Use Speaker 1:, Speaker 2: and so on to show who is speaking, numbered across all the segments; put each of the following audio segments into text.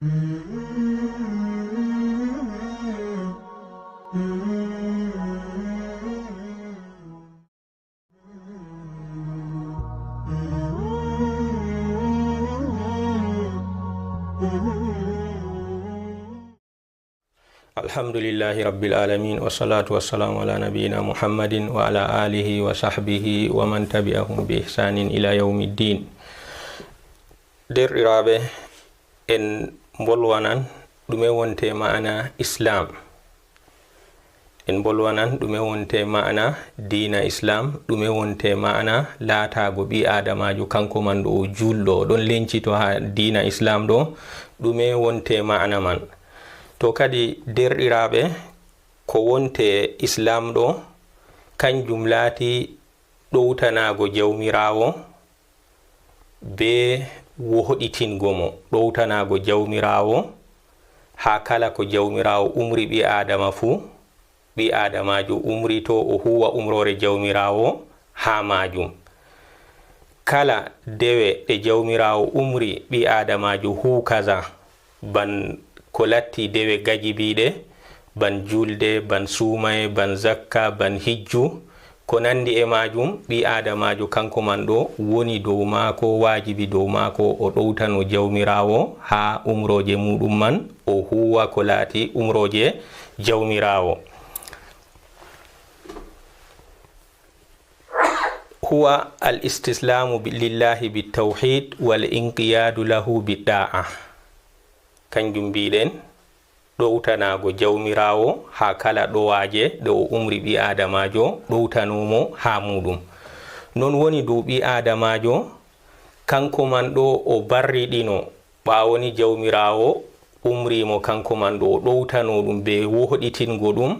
Speaker 1: Alhamdulillahi rabbil alamin wassalatu wassalamu ala nabiyyina Muhammadin wa ala alihi wa sahbihi wa man tabi'ahum bi ihsanin ila yawmiddin. Derɗiraɓe, en bolwanan ɗume wonte ma'ana islam, en bolwanan ɗume wonte ma'ana dina islam, ɗume wonte ma'ana laatago ɓi adamajo kanko man ɗo o julɗo ɗon lencito ha dina islam ɗo, ɗume wonte ma'ana man. To kadi derɗiraɓe, ko wonte islam ɗo kanjum laati ɗowtanago jawmirawo be wohɗitingo mo, ɗowtanago jawmirawo ha kala ko jawmirawo umri ɓi adama fu, ɓi adamajo umri to o huwa umrore jawmirawo ha majum. Kala dewe ɗe jawmirawo umri ɓi adamajo hu kaza, ban ko latti dewe gajibiɗe, ban julde, ban sumaye, ban zakka, ban hijju, ko nandi e majum, ɓi adamajo kanko man ɗo woni dow mako, wajibi dow mako o ɗowtano jawmirawo ha umroje muɗum man, o huwa ko laati umroje jawmirawo. huwa al istislamu lillahi bitawhid wal inqiyadu lahu bidda'a. Kanjum mbiɗen ɗowtanago jawmirawo ha kala ɗowaje ɗe o umri ɓi adamajo, ɗowtanomo ha muɗum. Non woni dow ɓi adamajo kanko man ɗo o barriɗino ɓawoni jawmirawo umrimo kanko man ɗo o ɗowtano ɗum be wohɗitingo ɗum,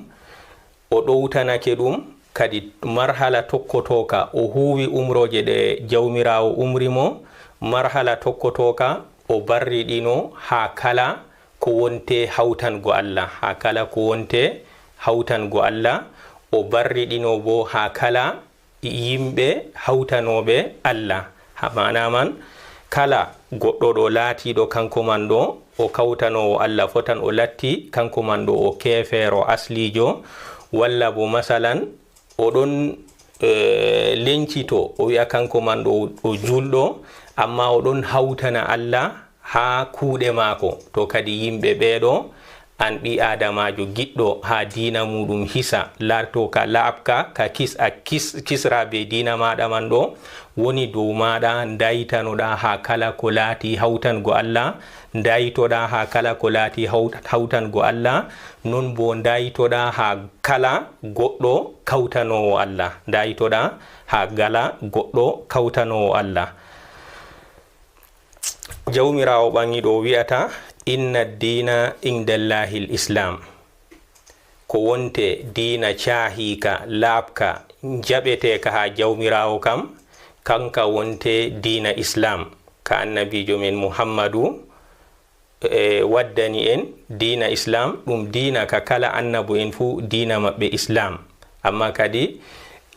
Speaker 1: o ɗowtanake ɗum kadi marhala tokkotoka o huwi umroje ɗe jawmirawo umrimo, marhala tokkotoka o barriɗino ha kala ko wonte hawtango Allah, ha kala ko wonte hawtango Allah, o barriɗino bo ha kala yimɓe hawtanoɓe Allah. Ha mana man kala goɗɗo ɗo laatiɗo kanko man ɗo o kawtanowo Allah fotan o latti kanko man ɗo o kefero aslijo, walla bo masalan oɗon lencito o wi'a kanko man ɗo o julɗo amma oɗon hawtana Allah ha kuuɗe mako. To kadi yimɓe ɓeɗo an ɓi adamajo giɗɗo ha dina muɗum hisa, larto ka laaɓka ka kisra be dina maɗa man ɗo, woni dow maɗa dayitanoɗa ha kala ko laati hawtango Allah, dayitoɗa ha kala ko laati hawtango Allah, non bo dayitoɗa ha kala goɗɗo kawtanowo Allah, dayitoɗa ha gala goɗɗo kawtanowo Allah. Jawmirawo ɓangiɗo wi'ata inna dina indallahi l-islam, ko wonte dina cahika laaɓka jaɓeteka ha jawmirawo kam kanka wonte dina islam, ka annabijo men Muhammadu waddani en dina islam. Ɗum dina ka kala annabo en fu dina maɓɓe islam, amma kadi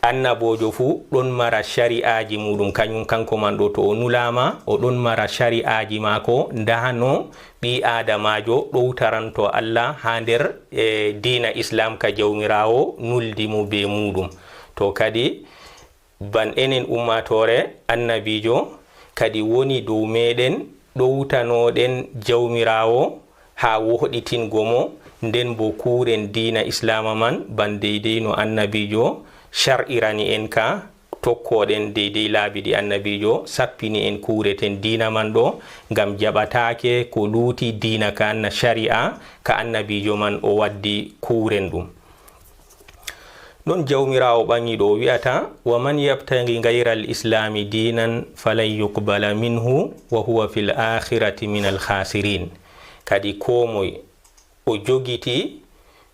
Speaker 1: annabojo fu ɗon mara shari'aji muɗum, kañum kanko man ɗo to o nulama o ɗon mara shari'aji mako ndahano ɓi adamajo ɗowtaranto Allah ha nder dina islam ka jawmirawo nuldimo be muɗum. To kadi ban enen ummatore annabijo kadi woni dow meɗen ɗowtanoɗen jawmirawo ha wohɗitingo mo, nden bo kuren dina islama man ban deydey no annabijo shar'irani en ka tokkoɗen deydey laabi ɗi annabijo sappini en kureten dina man ɗo, ngam jaɓatake ko luuti dina ka anna shari'a ka annabijo man o waddi kuren ɗum. ɗon jawmirawo ɓangiɗo o wi'ata wa man yabtagi gayra al islami dinan falan yuqbala minhu wa huwa fil akhirati min al khasirin. Kadi komoy o jogiti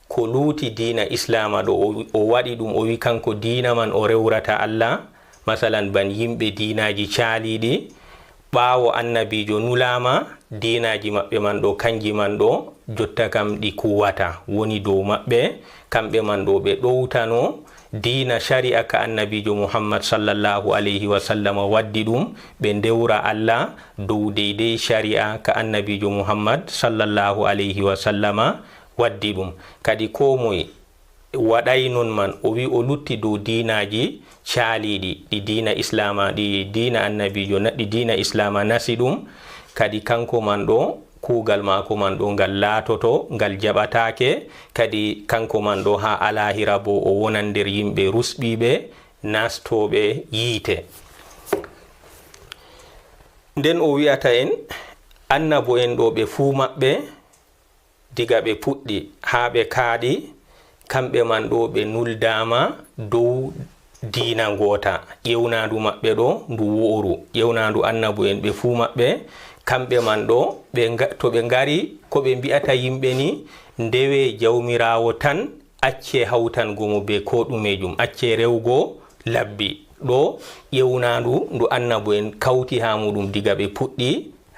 Speaker 1: ko luuti dina islama ɗo o waɗi ɗum o wi kanko dina man o rewrata Allah, masalan ban yimɓe dinaji caaliɗi ɓaawo annabijo nulama, dinaji maɓɓe man ɗo kanji man ɗo jotta kam ɗi kuwata, woni dow maɓɓe kamɓe man ɗo ɓe ɗowtano dina shari'a ka annabijo muhammad sallallahu alayhi wa sallam waddi ɗum ɓe ndewra allah dow deydey shari'a ka annabijo muhammad sallallahu alayhi wa sallama waddi ɗum. kadi ko moye waɗay non man o wi o lutti dow dinaji caaliɗi ɗi dina islama ɗi dina annabijo ɗi dina islama nasi ɗum, kadi kanko man ɗo kugal mako man ɗo ngal laatoto ngal jaɓatake, kadi kanko man ɗo ha alahira bo o wonan nder yimɓe rusɓiɓe nastoɓe yiite. nden o wi'ata en annabo en ɗo ɓe fuu maɓɓe diga ɓe puɗɗi ha ɓe kaaɗi, kamɓe man ɗo ɓe nuldama dow dina ngota. ƴewnadu maɓɓe ɗo ndu wo'oru, ƴewnadu annabo en ɓe fuu maɓɓe kamɓe man ɗo to ɓe ngari ko ɓe mbi'ata yimɓe ni ndewe jawmirawo tan acce hawtango mo be ko ɗumejum, acce rewgo labbi. ɗo ƴewnadu ndu annabo en kawti ha muɗum diga ɓe puɗɗi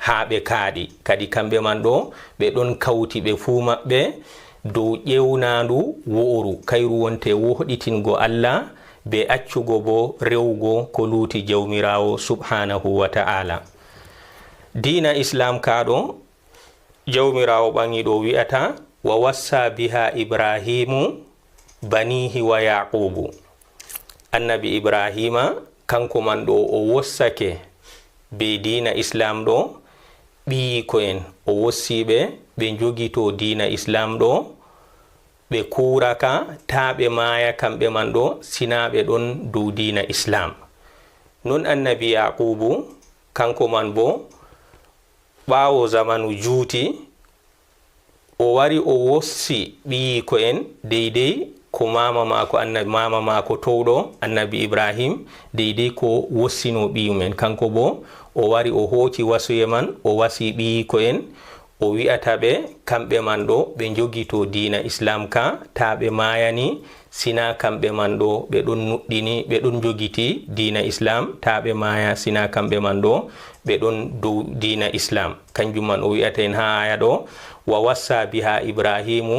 Speaker 1: ha ɓe kaaɗi, kadi kamɓe man ɗo ɓe ɗon kawti ɓe fuu maɓɓe dow ƴewnadu wo'oru, kayru wonte wohɗitingo allah be accugo bo rewgo ko luuti jawmirawo subhanahu wa ta'ala. dina islam kaɗo jawmirawo ɓangiɗo wi'ata wa wassa biha ibrahimu banihi wa yaqubu. annabi ibrahima kanko man ɗo o wossake be dina islam ɗo ɓiyiko en, o wossiɓe ɓe jogito dina islam ɗo, ɓe kuraka ta ɓe maya kamɓe man ɗo sina ɓe ɗon dow dina islam. non annabi yaqubu kanko man bo ɓawo zamanu juuti o wari o wossi ɓiyiko en deydey ko mama mako towɗo annabi ibrahim deydey ko wossino ɓiyumen. kanko bo o wari o hooci wasuye man o wasi ɓiyiko en, o wi'ata ɓe kamɓe man ɗo ɓe jogito dina islam ka ta ɓe mayani sina kamɓe man ɗo ɓe ɗon nuɗɗini ɓe ɗon jogiti dina islam, ta ɓe maya sina kamɓe man ɗo ɓe ɗon dow dina islam. kanjum man o wi'ata en ha aya ɗo wa wassa biha ibrahimu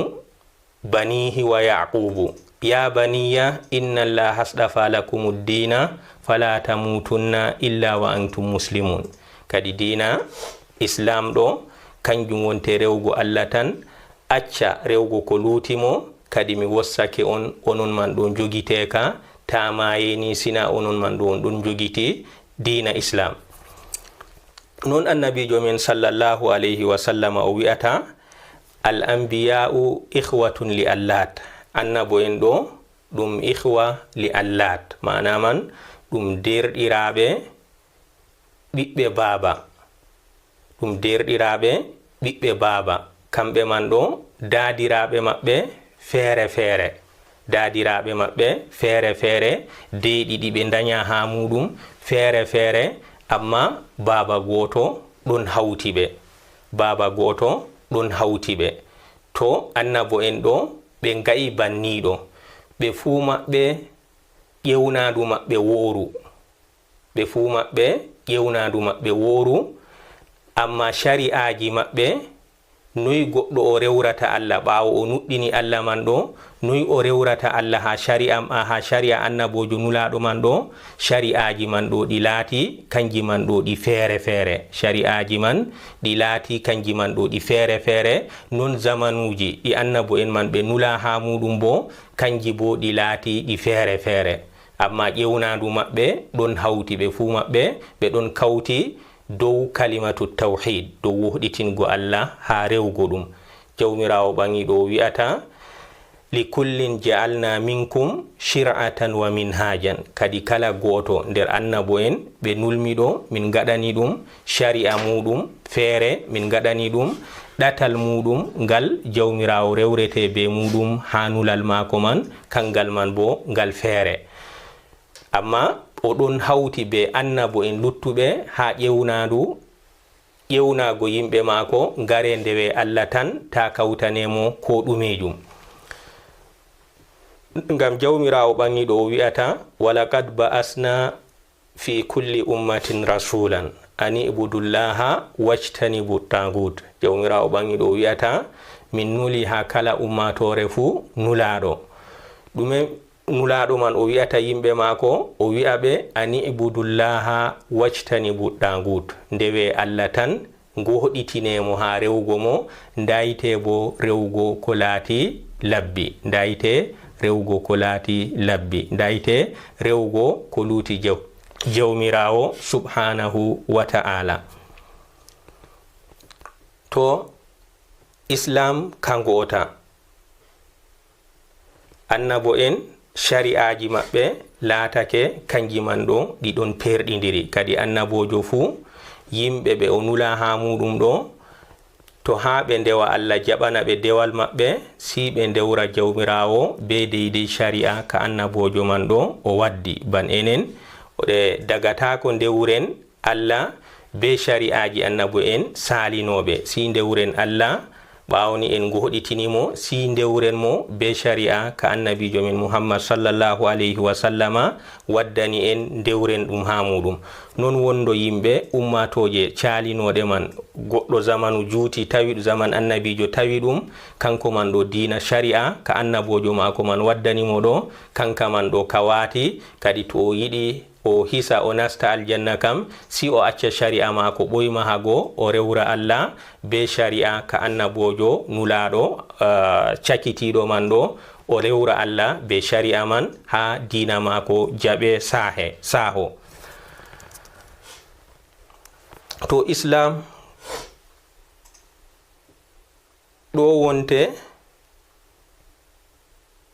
Speaker 1: banihi wa yaqubu ya baniya inna allaha asdafa lakum ddina fala tamutunna illa wa antum muslimun. kadi dina islam ɗo kanjum wonte rewgo allah tan, acca rewgo ko luutimo, kadi mi wossake on onon man ɗon jogiteka ta mayeni sina onon man ɗo on ɗon jogiti dina islam. non annabijo men sallallahu alayhi wa sallam o wi'ata al anbiya'u ikhwatun li allat. annabo en ɗo ɗum ikhwa li allat, mana man ɗum derɗiraɓe ɓiɓɓe baba, ɗum derɗiraɓe ɓiɓɓe baba. kamɓe man ɗo dadiraɓe maɓɓe feere feere, dadiraɓe maɓɓe feere feere, deɗiɗi ɓe daña ha muɗum feere feere, amma baba goto ɗon hawti ɓe, baba goto ɗon hawti ɓe. to annabo en ɗo ɓe nga'i banniɗo, ɓe fuu maɓɓe ƴewnadu maɓɓe wooru, ɓe fuu maɓɓe ƴewnadu maɓɓe wooru, amma shari'aji maɓɓe noyi goɗɗo o rewrata allah ɓawo o nuɗɗini allah man ɗo, noyi o rewrata allah ha shari'a annabojo nulaɗo man ɗo, shari'aji man ɗo ɗi laati kanji man ɗo ɗi feere feere, shari'aji man ɗi laati kanji man ɗo ɗi feere feere. non zamanuji ɗi annabo en man ɓe nula ha muɗum bo kanji bo ɗi laati ɗi feere feere, amma ƴewnadu maɓɓe ɗon hawti ɓe fuu maɓɓe ɓe ɗon kawti dow kalimatu tawhid, dow wohɗitingo allah ha rewgo ɗum. jawmirawo ɓangiɗo wi'ata li kullin ja'alna minkum shir'atan wa minhajan. kadi kala goto nder annabo en ɓe nulmiɗo min gaɗani ɗum shari'a muɗum feere, min gaɗani ɗum ɗatal muɗum ngal jawmirawo rewrete be muɗum ha nulal mako man, kangal man bo ngal feere. amma oɗon hawti be annabo en luttuɓe ha ƴewnago yimɓe mako ngare ndewe allah tan ta kawtanemo ko ɗumejum. ngam jawmirawo ɓangiɗo o wi'ata walaqad ba'asna fi kulli ummatin rasulan ani ibudullaha wajtanibu tagut. jawmirawo ɓangiɗo o wi'ata min nuli ha kala ummatore fu nulaɗo. ɗume nulaɗo man o wi'ata yimɓe maako o wi'a ɓe ani ibudullaha wajtanibu ɗagut, ndewe Allah tan ngoɗitinemo ha rewugo mo, dayite bo rewugo ko laati labbi, dayite rewugo ko laati labbi, dayite rewugo ko luuti jawmirawo subhanahu wa ta'ala. To islam kango ota annabo en shari'aji maɓɓe laatake kanji man ɗo ɗiɗon perɗidiri, kadi annabojo fuu yimɓe ɓe o nula ha muɗum ɗo to ha ɓe ndewa Allah jaɓana ɓe dewal maɓɓe, si ɓe ndewra jawmirawo be deydey shari'a ka annabojo man ɗo o waddi. Ban enen oɗe dagatako ndewren Allah be shari'aji annabo en salinoɓe, si ndewren Allah ɓawni en goɗitinimo, si ndewren mo be shari'a ka annabijo min Muhammad sallallahu alayhi wa sallama waddani en ndewren ɗum ha muɗum. Non wondo yimɓe ummatoje calinoɗe man, goɗɗo zamanu juuti tawi zaman annabijo tawi ɗum kanko man ɗo dina shari'a ka annabojo mako man waddanimo ɗo, kanka man ɗo kawati, kadi to o yiɗi o hisa o nasta aljanna kam si o acca shari'a mako ɓoyma hago o rewra Allah be shari'a ka annabojo nulaɗo cakitiɗo man ɗo, o rewra Allah be shari'a man ha dina mako jaɓe saho. To islam ɗo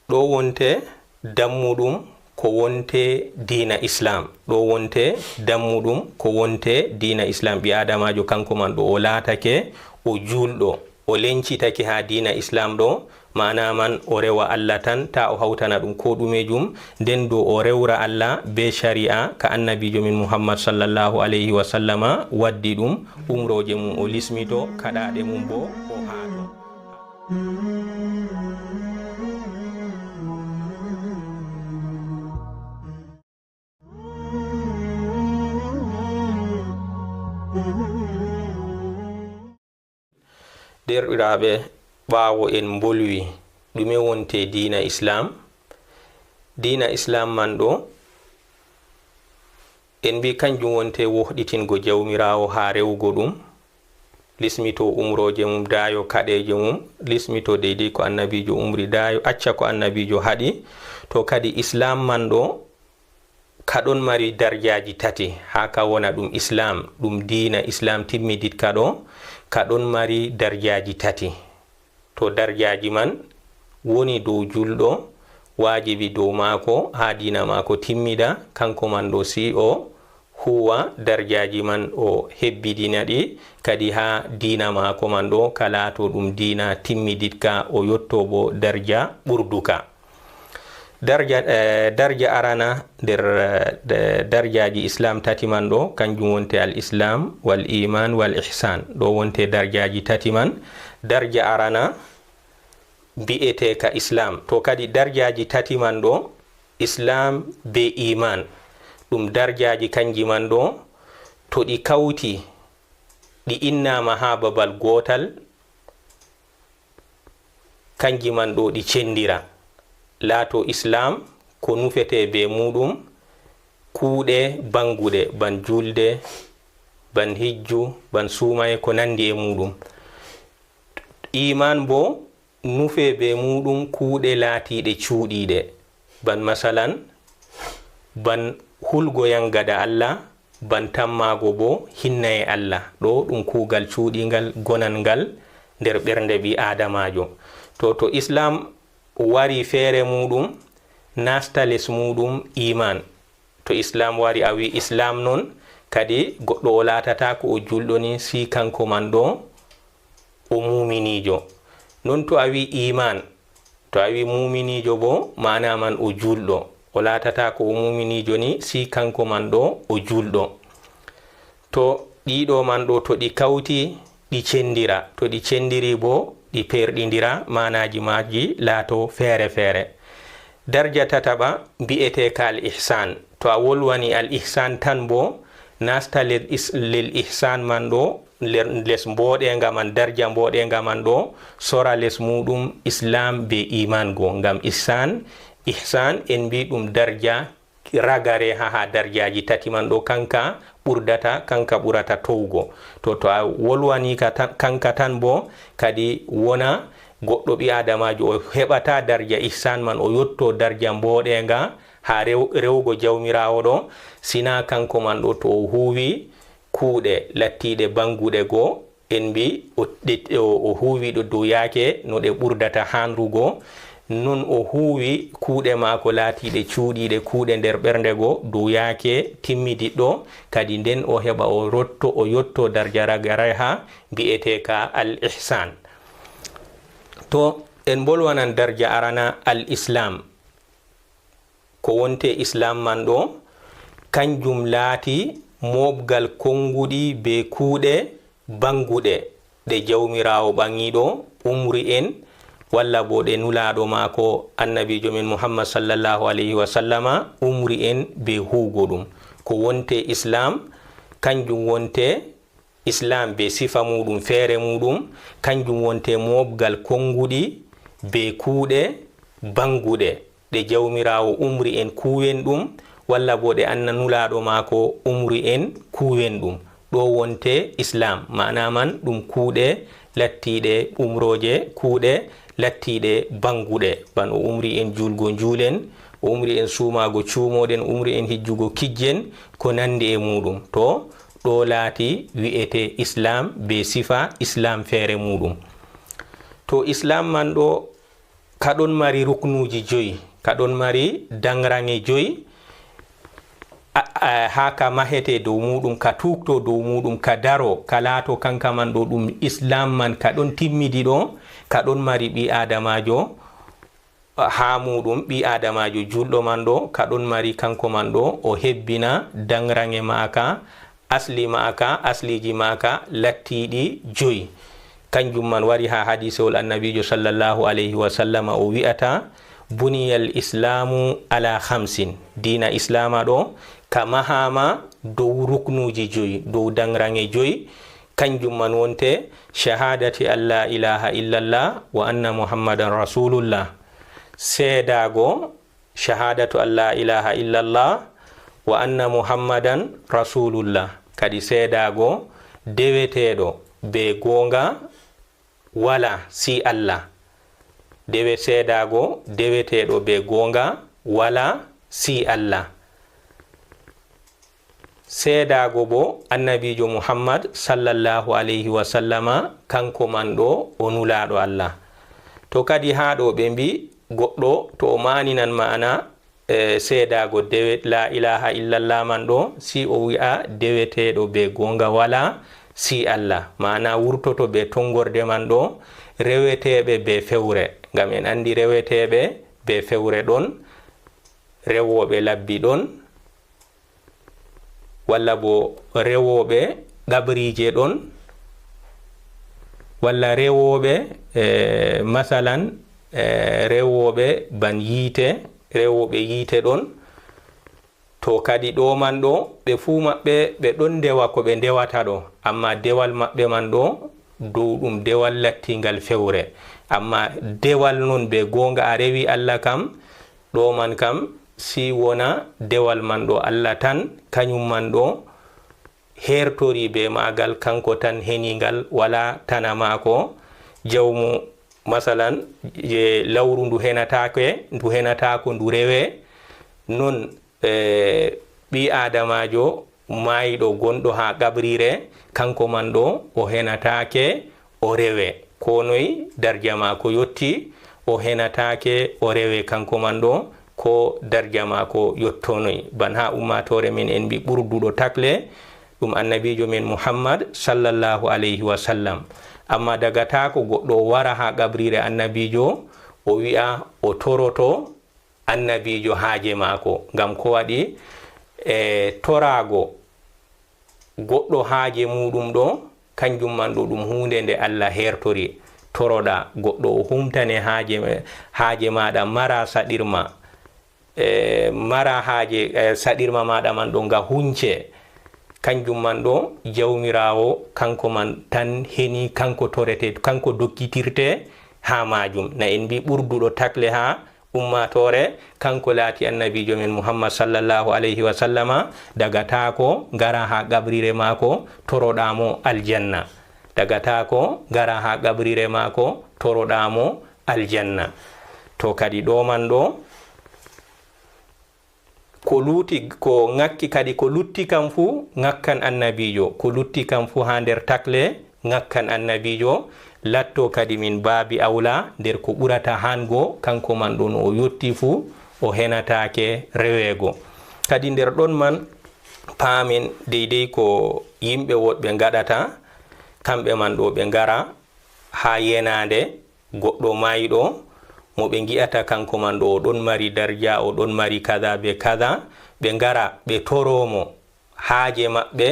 Speaker 1: wonte dammuɗum ko wonte dina islam, ɗo wonte dammuɗum ko wonte dina islam. Ɓi adamajo kanko man ɗo o laatake o julɗo, o lencitake ha dina islam ɗo, mana man o rewa Allah tan, ta o hawtana ɗum ko ɗumejum, nden do o rewra Allah be shari'a ka annabijo min Muhammad sallallahu alayhi wa sallama waddi ɗum, umroje mum o lismito, kaɗaɗe mum bo o haato. Derɗiraɓe, ɓawo en bolwi ɗume wonte dina islam. Dina islam man ɗo en mbi kanjum wonte wohɗitingo jawmirawo ha rewugo ɗum, lismito umroje mum, dayo kaɗeje mum, lismito deydey ko annabijo umri, dayo acca ko annabijo haɗi. To kadi islam man ɗo kaɗon mari darjaji tati ha ka wona ɗum islam, ɗum dina islam timmidit kaɗo, kaɗon mari darjaji tati. To darjaji man woni dow julɗo, wajibi dow mako ha dina mako timmida, kanko man ɗo si o huwa darjaji man o hebbidina ɗi, kadi ha dina mako man ɗo kalato ɗum dina timmiditka o yotto bo darja ɓurduka. Darja arana nder darjaji islam tati man ɗo kanjum wonte al islam wal iman wal ihsan, ɗo wonte darjaji tati man. Darja arana bi'ete ka islam, to kadi darjaji tati man ɗo islam be iman ɗum darjaji kanji man ɗo to ɗi kawti ɗi innama ha babal gotal, kanji man ɗo ɗi cendira. Laato islam ko nufete be muɗum kuuɗe banguɗe, ban julde, ban hijju, ban sumaye ko nandi e muɗum. Iman bo nufe be muɗum kuuɗe laatiɗe cuuɗiɗe, ban masalan ban hulgo yangada Allah, ban tammago bo hinnaye Allah, ɗo ɗum kuugal cuuɗingal gonangal nder ɓernde ɓi adamajo. To islam wari feere muɗum nasta les muɗum iman. To islam wari a wi islam non, kadi goɗɗo o laatata ko o julɗo ni si kanko man ɗo o muminijo. Non to a wi iman, to a wi muminijo bo mana man o julɗo, o laatata ko o muminijo ni si kanko man ɗo o julɗo. To ɗiɗo man ɗo to ɗi kawti ɗi cendira, to ɗi cendiri bo ɗi perɗidira, manaji maji laato feere feere. Darja tataɓa mbi'ete ka al ihsan, to a wolwani al ihsan tan bo nasta lel ihsan man ɗo les mboɗenga man, darja mboɗenga man ɗo sora les muɗum islam be iman go, ngam ihsan ihsan en mbi ɗum darja ragare ha darjaji tati man ɗo kanka ɓurata towgo. To a wolwani kanka tan bo kadi wona goɗɗo ɓi adamajo o heɓata darja ihsan man o yotto darja mboɗenga ha rewgo jawmirawo ɗo, sina kanko man ɗo to o huwi kuuɗe lattiɗe banguɗe goo en mbi o huwi ɗo dow yaake no ɗe ɓurdata hanrugo, non o huwi kuuɗe maako laatiɗe cuuɗiɗe kuuɗe nder ɓernde goo dow yaake timmidiɗɗo, kadi nden o heɓa o yotto darja ragare ha mbi'ete ka al ihsan. To en bolwanan darja arana al islam, ko wonte islam man ɗo kanjum laati mobgal konguɗi be kuuɗe banguɗe ɗe jawmirawo ɓangiɗo umri en walla bo ɗe nulaɗo maako annabijo men muhammad sallallahu alayhi wa sallama umri en be huugo ɗum. Ko wonte islam kanjum wonte islam be sifa muɗum feere muɗum, kanjum wonte mobgal konguɗi be kuuɗe banguɗe ɗe jawmirawo umri en kuwen ɗum walla bo ɗe anna nulaɗo maako umri en kuwen ɗum. ɗo wonte islam, mana man ɗum kuuɗe lattiɗe umroje, kuuɗe lattiɗe banguɗe, ban o umri en julgo juulen, o umri en sumago cuumoɗen, umri en hijjugo kijjen, ko nandi e muɗum. To ɗo laati wi'ete islam be sifa islam feere muɗum. To islam man ɗo kaɗon mari ruknuji joyi, kaɗon mari dangrange joyi ha ka mahete dow muɗum, ka tukto dow muɗum, ka daro ka laato kanka man ɗo ɗum islam man kaɗon timmidi ɗo, kaɗon mari ɓi adamajo ha muɗum, ɓi adamajo julɗo man ɗo kaɗon mari kanko man ɗo o hebbina dangrange maaka, asli maaka, asliji maaka lattiɗi joyi. Kanjum man wari ha hadisewol annabijo sallallahu alayhi wa sallam o wi'ata buniyal islamu ala khamsin, dina islama ɗo ka mahama dow ruknuji joyi, dow dangrange joyi. Kanjum man wonte shahadati an la ilaha illallah wa anna muhammadan rasulullah, seedago shahadatu an la ilaha illallah wa anna muhammadan rasulullah, kadi seedago deweteɗo be gonga wala si Allah, dewe seedago deweteɗo be gonga wala si Allah, seedago bo annabijo muhammad sallallahu alayhi wa sallama kanko man ɗo o nulaɗo Allah. To kadi ha ɗo ɓe mbi goɗɗo to o maninan ma'ana seedago dewe la ilaha illallah man ɗo, si o wi'a deweteɗo be gonga wala si Allah, ma'ana wurtoto be tongorde man ɗo reweteɓe be fewre, ngam en andi reweteɓe be fewre ɗon, rewoɓe labbi ɗon, walla bo rewoɓe gabrije ɗon, walla rewoɓe masalan rewoɓe ban yiite, rewoɓe yiite ɗon. To kadi ɗo man ɗo ɓe fuu maɓɓe ɓe ɗon ndewa ko ɓe ndewata ɗo, amma dewal maɓɓe man ɗo dow ɗum dewal lattingal fewre, amma dewal non be gonga a rewi Allah kam ɗo man kam si wona dewal man ɗo Allah tan kañum man ɗo hertori be magal, kanko tan heningal wala tana mako. Jawmu masalan je lawru ndu henatako ndu rewe non ɓi adamajo mayiɗo gonɗo ha gabrire, kanko man ɗo o henatake o rewe, ko noyi darja mako yotti o henatake o rewe kanko man ɗo, ko darja mako yottonoyi. Ban ha ummatore men en mbi ɓurduɗo takle ɗum annabijo men muhammad sallallahu alayhi wa sallam, amma daga ta ko goɗɗo wara ha gabrire annabijo o wi'a o toroto annabijo haaje mako, ngam ko waɗi torago goɗɗo haaje muɗum ɗo kanjum man ɗo ɗum hunde nde Allah hertori. Toroɗa goɗɗo o humtane haaje maɗa, mara saɗirma, mara haaje saɗirma maɗa man ɗo nga hunce, kanjum man ɗo jawmirawo kanko man tan heni, kanko torete, kanko dokkitirte ha majum. Na en mbi ɓurduɗo takle ha ummatore kanko laati annabijo men Muhammad sallallahu alayhi wa sallama dagata ko ngara ha gabrire mako toroɗamo aljanna, dagata ko ngara ha gabrire mako toroɗamo aljanna. To kadi ɗo man ɗo ko luti ko ngakki kadi ko lutti kam fu ngakkan annabijo, ko lutti kam fu ha nder takle ngakkan annabijo, latto kadi min baabi awla nder ko ɓurata hango kanko man ɗon o yotti fu o henatake rewego. Kadi nder ɗon man paamin deydey ko yimɓe woɗɓe gaɗata kamɓe man ɗo ɓe ngara ha yenade goɗɗo mayiɗo mo ɓe gi'ata kanko man ɗo o ɗon mari darja, o ɗon mari kada be kada, ɓe ngara ɓe toromo haaje maɓɓe,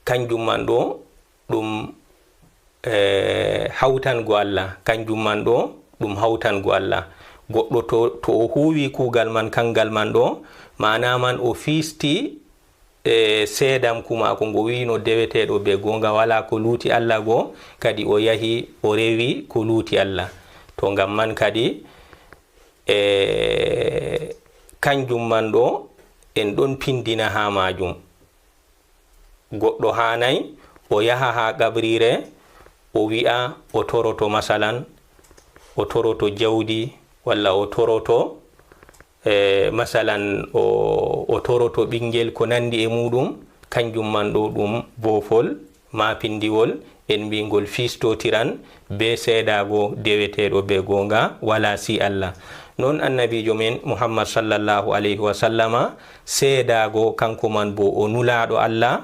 Speaker 1: kanjum man ɗo ɗum hawtango Allah, kanjum man ɗo ɗum hawtango Allah. Goɗɗo to o huwi kugal man kangal man ɗo mana man o fisti seedam kumako ngo wino deweteɗo be gonga wala ko luuti Allah go, kadi o yahi o rewi ko luuti Allah. To ngam man kadi kanjum man ɗo en ɗon pindina ha majum. Goɗɗo hanai o yaha ha gabrire o wi'a o toroto masalan o toroto jawdi, walla o toroto masalan o toroto ɓingel ko nandi e muɗum, kanjum man ɗo ɗum bofol ma pindiwol en mbingol fistotiran be seedago deweteɗo be gonga wala si Allah. Non annabijo men Muhammad sallallahu alayhi wa sallama seedago kanko man bo o nulaɗo Allah,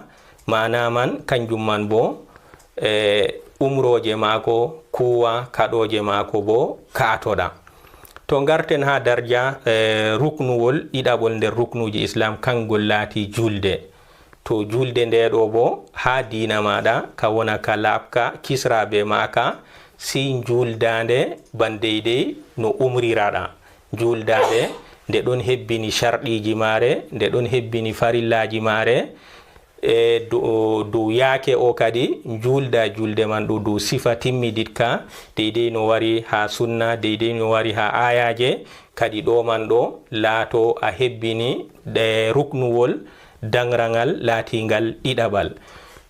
Speaker 1: mana man kanjum man bo umroje mako kuwa kaɗoje mako bo katoɗa. To garten ha darja ruknuwol ɗiɗaɓol nder ruknuji Islam kangol laati julde. To julde nde ɗo bo ha dina maɗa ka wona ka laɓka kisraɓe maka si juldande ban deydey no umriraɗa. Juldande nde ɗon hebbini sharɗiji mare, nde ɗon hebbini farillaji mare, dow yaake o kadi julda julde man ɗo dow sifa timmiditka deydey no wari ha sunna, deydey no wari ha ayaje. Kadi ɗo man ɗo laato a hebbini ruknuwol dangrangal laatingal ɗiɗaɓal.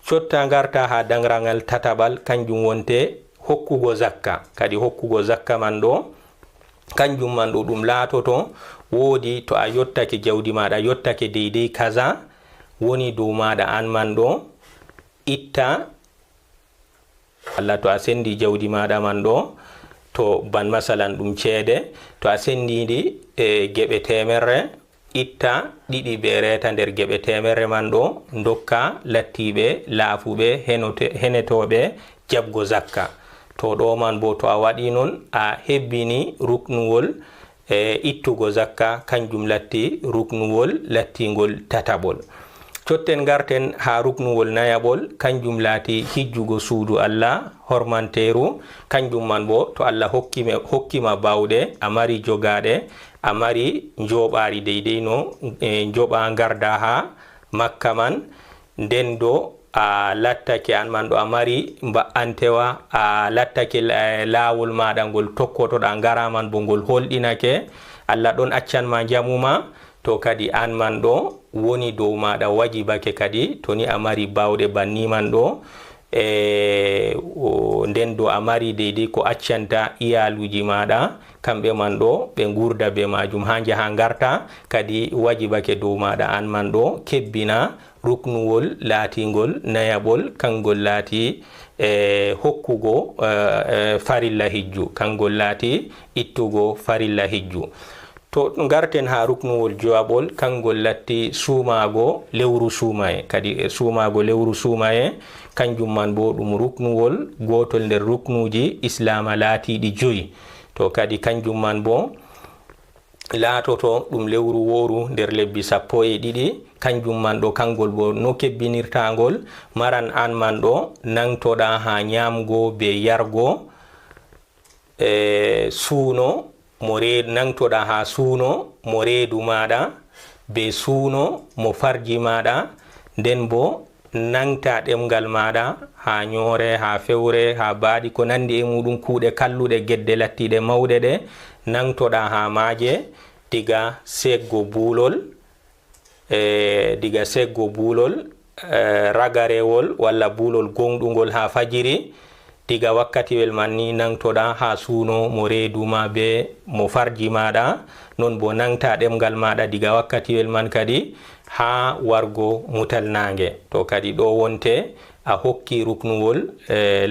Speaker 1: Cotta garta ha dangrangal tataɓal kanjum wonte hokkugo zakka. Kadi hokkugo zakka man ɗo kanjum man ɗo ɗum laatoto woodi to a yottake jawdi maɗa yottake deydey kaza woni dow maɗa an man ɗo itta, Allah to a sendi jawdi maɗa man ɗo to ban masalan ɗum ceede, to a sendidi geɓe temerre itta ɗiɗi be reta nder geɓe temerre man ɗo dokka lattiɓe laafuɓe henetoɓe jabgo zakka. To ɗo man bo to a waɗi non a hebbini ruknuwol ittugo zakka, kanjum latti ruknuwol lattingol tataɓol. Cotten garten ha ruknuwol nayaɓol kanjum laati hijjugo suudu Allah hormanteru. Kanjum man bo to Allah hokkima bawɗe, a mari jogaɗe, a mari joɓari deydey no joɓa garda ha Makka man, nden do a lattake an man ɗo a mari mba'antewa, a lattake laawol maɗa ngol tokkotoɗa ngara man bo ngol holɗinake, Allah ɗon accanma jamuma. To kadi an man ɗo woni dow maɗa wajibake kadi to ni a mari bawɗe banni man ɗo nden do a mari deydey ko accanta iyaluji maɗa kamɓe man ɗo ɓe gurda be majum ha jaha garta, kadi wajibake dow maɗa an man ɗo kebbina ruknuwol laatingol nayaɓol kangol laati hokkugo farilla hijju, kangol laati ittugo farilla hijju. To garten ha ruknuwol jowaɓol kangol latti suumago lewru suumaye. Kadi suumago lewru suumaye kanjum man bo ɗum ruknuwol gotol nder ruknuji Islama laatiɗi joyi. To kadi kanjum man bo laatoto ɗum lewru woru nder lebbi 12 kanjum man ɗo kangol bo no kebbinirtagol maran an man ɗo nangtoɗa ha nyamgo be yargo suuno mo nangtoɗa ha suuno mo reedu maɗa be suuno mo farji maɗa, nden bo nangta ɗemgal maɗa ha ñoore, ha fewre, ha baaɗi ko nandi e muɗum, kuuɗe kalluɗe gedde lattiɗe mawɗe ɗe nangtoɗa ha maaje diga seggo buulol ragarewol walla buulol gonɗugol ha fajiri. diga wakkatiwel man ni nangtoɗa ha suuno mo reeduma be mo farji maɗa, non bo nangta ɗemgal maɗa diga wakkatiwel man kadi ha wargo mutal nange. to kadi ɗo wonte a hokki ruknuwol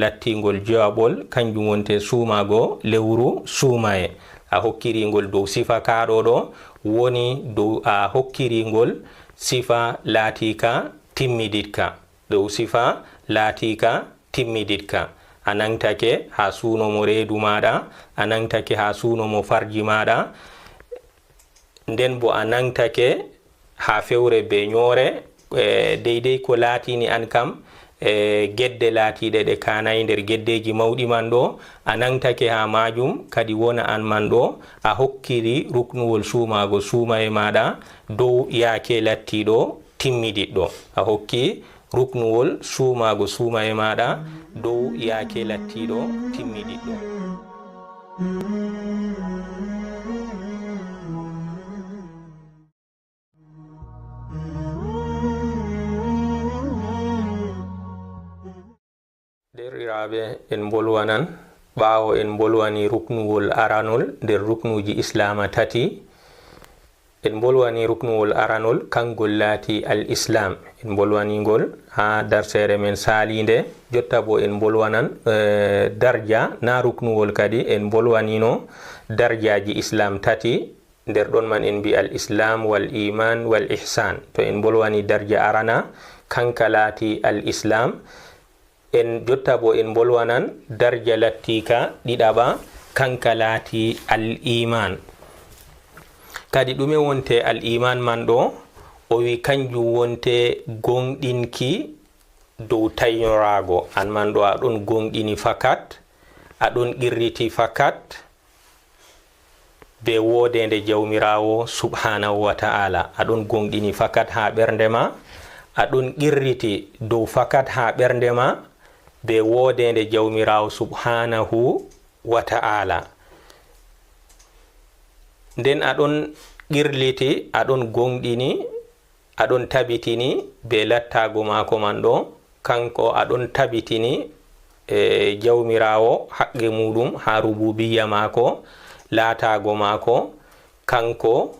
Speaker 1: lattingol jawaɓol, kanjum wonte suumago lewru suumaye. a hokkiringol dow sifa kaɗo ɗo woni dow a hokkiringol sifa laatika timmiditka, dow sifa laatika timmiditka. a nangtake ha suuno mo reedu maɗa, a nangtake ha suuno mo farji maɗa, nden bo a nangtake ha fewre be ñoore deydey ko laatini an kam gedde laatiɗe ɗe kanayi nder geddeji mawɗi man ɗo, a nangtake ha majum kadi wona an man ɗo a hokkiri ruknuwol suumago suumaye maɗa dow yaake lattiɗo timmidiɗɗo. a hokki ruknuwol suumago suumaye maɗa dow yaake lattiɗo timmidiɗɗo. derɗiraɓe, en bolwanan ɓawo en bolwani ruknuwol aranol nder ruknuji islama tati. en bolwani ruknuwol aranol kangol laati al islam, en bolwanigol ha darsere men salinde. jotta bo en bolwanan darja na ruknuwol kadi en bolwanino darjaji islam tati, nder ɗon man en mbi al islam wal iman wal ihsan. to en bolwani darja arana kanka laati al islam, en jotta bo en bolwanan darja lattika ɗiɗaɓa kanka laati al iman. kadi ɗume wonte al iman man ɗo? o wi kanjum wonte gonɗinki dow taynorago. an man ɗo aɗon gonɗini fakat, aɗon qirriti fakat be wodende jawmirawo subhanahu wa ta'ala. aɗon gonɗini fakat ha ɓerdema, aɗon qirriti dow fakat ha ɓerdema be wodende jawmirawo subhanahu wa ta'ala. nden aɗon qirliti, aɗon gonɗini, aɗon tabitini be lattago mako man ɗo, kanko aɗon tabitini jawmirawo haqqe muɗum ha rububiyya mako, laatago mako kanko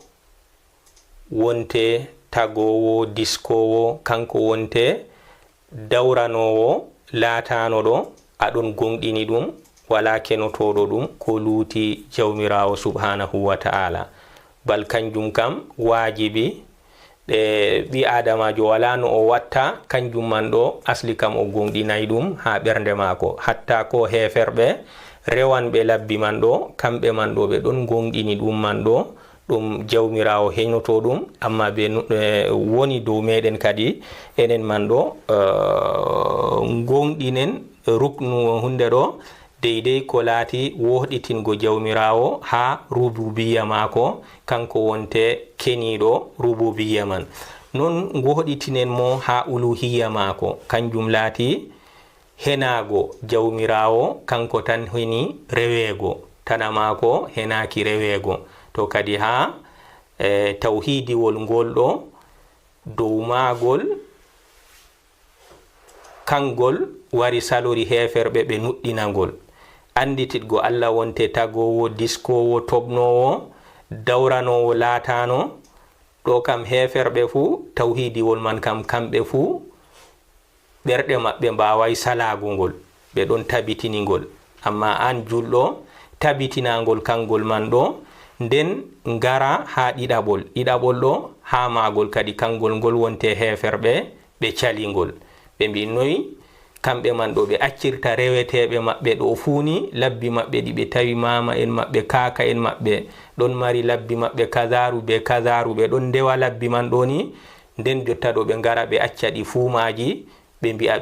Speaker 1: wonte tagowo diskowo, kanko wonte dawranowo laatano ɗo. aɗon gonɗini ɗum, wala kenotoɗo ɗum ko luuti jawmirawo subhanahu wa ta'ala. bal kanjum kam wajibi ɓi adamajo wala no o watta kanjum man ɗo asli kam o gonɗinayi ɗum ha ɓernde mako. hatta ko heferɓe rewanɓe labbi man ɗo, kamɓe man ɗo ɓe ɗon gonɗini ɗum man ɗo, ɗum jawmirawo heñoto ɗum, amma ɓe woni dow meɗen kadi enen man ɗo gonɗinen ruknu hunde ɗo deydey ko laati wohɗitingo jawmirawo ha rububiyya mako, kanko wonte keniɗo rububiyya man. non gohɗitinen mo ha uluhiyya mako, kanjum laati henago jawmirawo, kanko tan heni rewego, tana mako henaki rewego. to kadi ha tawhidiwol ngol ɗo dow magol kangol wari salori heferɓe ɓe nuɗɗinagol, andititgo Allah wonte tagowo, diskowo, tobnowo, dawranowo laatano. ɗo kam heferɓe fu tawhidiwol man kam kamɓe fu ɓerɗe maɓɓe mbawai salagungol, ɓe ɗon tabitinigol. amma an julɗo tabitinagol kangol man ɗo, nden ngara ha ɗiɗaɓol ɗo ha magol kadi kangol ngol wonte heferɓe ɓe calingol. ɓe mbi noyi kamɓe man ɗo ɓe accirta reweteɓe maɓɓe ɗo fuuni labbi maɓɓe ɗi ɓe tawi mama en maɓɓe, kaka en maɓɓe ɗon mari labbi maɓɓe kazaru be kazaru, ɓe ɗon ndewa labbi man ɗo ni. nden jotta ɗo ɓe ngara ɓe acca ɗi fuumaji, ɓe mbi'a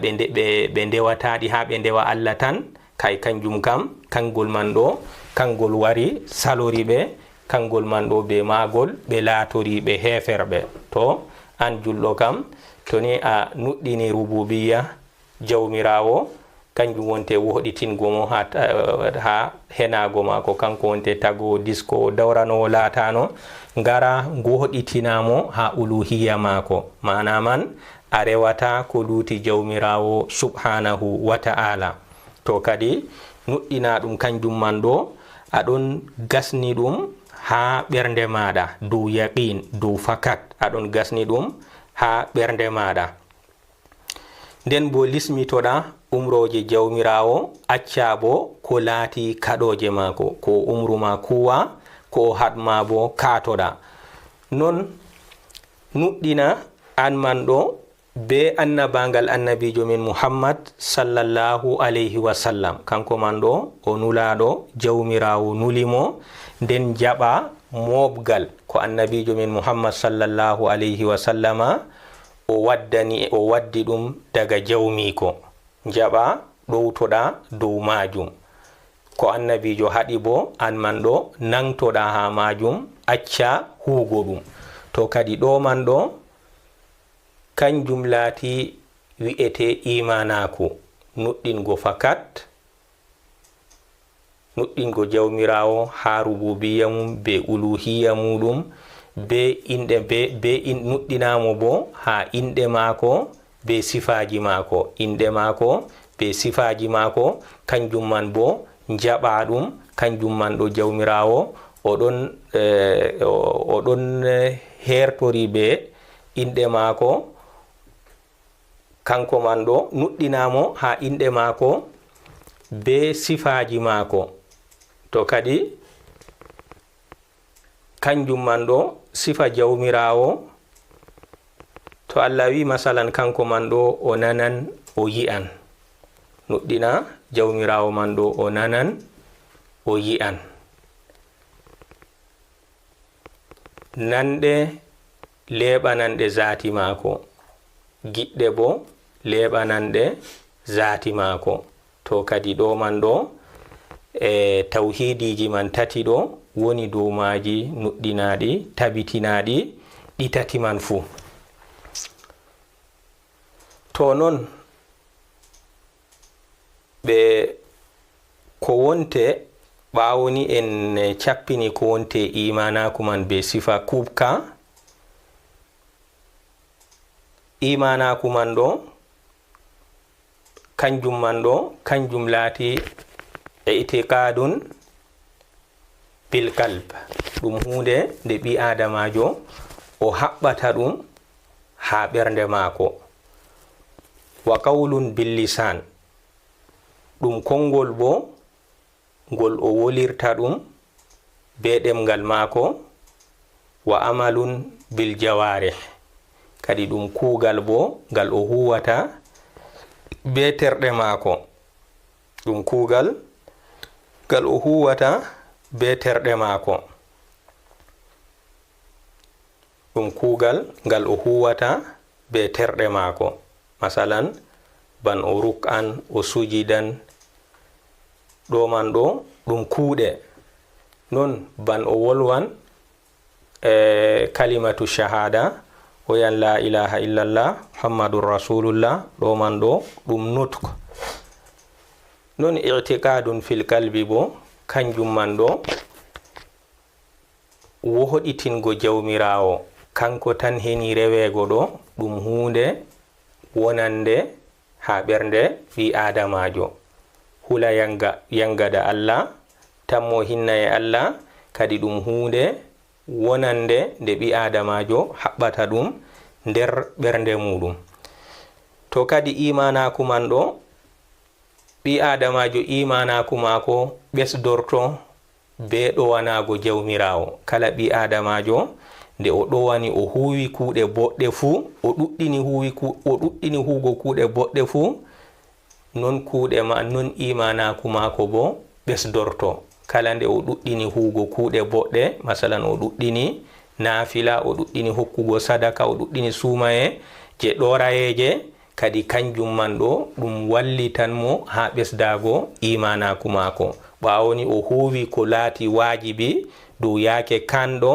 Speaker 1: ɓe ndewataɗi ha ɓe ndewa Allah tan. kay kanjum kam kangol man ɗo kangol wari salori ɓe, kangol man ɗo be magol ɓe laatori ɓe heferɓe. to an julɗo kam to ni a nuɗɗini rububiyya jawmirawo kanjum wonte woɗitingo mo ha henago mako, kanko wonte tago disko dawranowo laatano ngara goɗitinamo ha uluhiyya mako. mana man a rewata ko luti jawmirawo subhanahu wa ta'ala. to kadi nuɗɗina ɗum kanjum man ɗo aɗon gasni ɗum ha ɓernde maɗa dow yaqin, dow fakat aɗon gasni ɗum ha ɓernde maɗa. nden bo lismitoɗa umroje jawmirawo, acca bo ko laati kaɗoje mako, ko umruma kuwa ko hatma bo katoɗa. non nuɗɗina an man ɗo be annabangal annabijo min muhammad sallallahu alayhi wa sallam, kanko man ɗo o nulaɗo jawmirawo nulimo, nden jaɓa mobgal ko annabijo min muhammad sallallahu alayhi wa sallama o waddi ɗum daga jawmiko, jaɓa ɗowtoɗa dow majum. ko annabijo haɗi bo an man ɗo nangtoɗa ha majum, acca hugo ɗum. to kadi ɗo man ɗo kanjum laati wi'ete imanaku, nuɗɗingo fakat, nuɗɗingo jawmirawo ha rububiyya mum be uluhiyya muɗum, be inde be nuɗɗinamo bo ha inde mako be sifaji mako, inde mako be sifaji mako, kanjum man bo jaɓa ɗum. kanjum man ɗo jawmirawo oɗon hertori be inde mako, kanko man ɗo nuɗɗinamo ha inde mako be sifaji mako. to kadi kanjum man ɗo sifa jawmirawo, to Allah wi masalan kanko man ɗo o nanan o yi'an, nuɗɗina jawmirawo man ɗo o nanan o yi'an. nanɗe leɓananɗe zati mako, giɗɗe bo leɓananɗe zati mako. to kadi ɗo man ɗo tawhidiji man tati ɗo woni dow maji nuɗɗinaɗi tabitinaɗi ɗi tati man fu. to non ɓe ko wonte ɓawoni en cappini ko wonte imanaku man be sifa kubka, imanaku man ɗo kanjum laati i'tiqadun bil qalb, ɗum hunde nde ɓi adamajo o haɓɓata ɗum ha ɓernde mako. wa qawlun bil lisan, ɗum konngol bo ngol o wolirta ɗum be ɗemgal mako. wa amalun bil jawarih, kadi ɗum kuugal bo ngal o huwata be terɗe mako, ɗum kuugal ngal o huwata be terɗe mako, ɗum kuugal ngal o huwata be terɗe mako. masalan ban o ruk'an, o sujidan, ɗo man ɗo ɗum kuuɗe. non ban o wolwan kalimatu shahada, o yan la ilaha illallah muhammadur rasulullah, ɗo man ɗo ɗum nutq. non i'tiqadun fil qalbi bo kanjum man ɗo woɗitingo jawmirawo, kanko tan heni rewego ɗo, ɗum hunde wonande ha ɓernde wi adamajo. hula yangada Allah, tammo hinna e Allah, kadi ɗum hunde wonande nde ɓi adamajo haɓɓata ɗum nder ɓernde muɗum. to kadi imanaku man ɗo ɓi adamajo imanaku mako ɓesdorto be ɗowanago jawmirawo. kala ɓi adamajo nde o ɗowani o huwi kuuɗe boɗɗe fu, o ɗuɗɗini hugo kuuɗe boɗɗe fu, non kuuɗe ma non imanaku mako bo ɓesdorto. kala nde o ɗuɗɗini hugo kuuɗe boɗɗe, masalan o ɗuɗɗini nafila, o ɗuɗɗini hokkugo sadaka, o ɗuɗɗini sumaye je ɗorayeje, kadi kanjum man ɗo ɗum wallitanmo ha ɓesdago imanaku mako. ɓawoni o huwi ko laati wajibi dow yaake kanɗo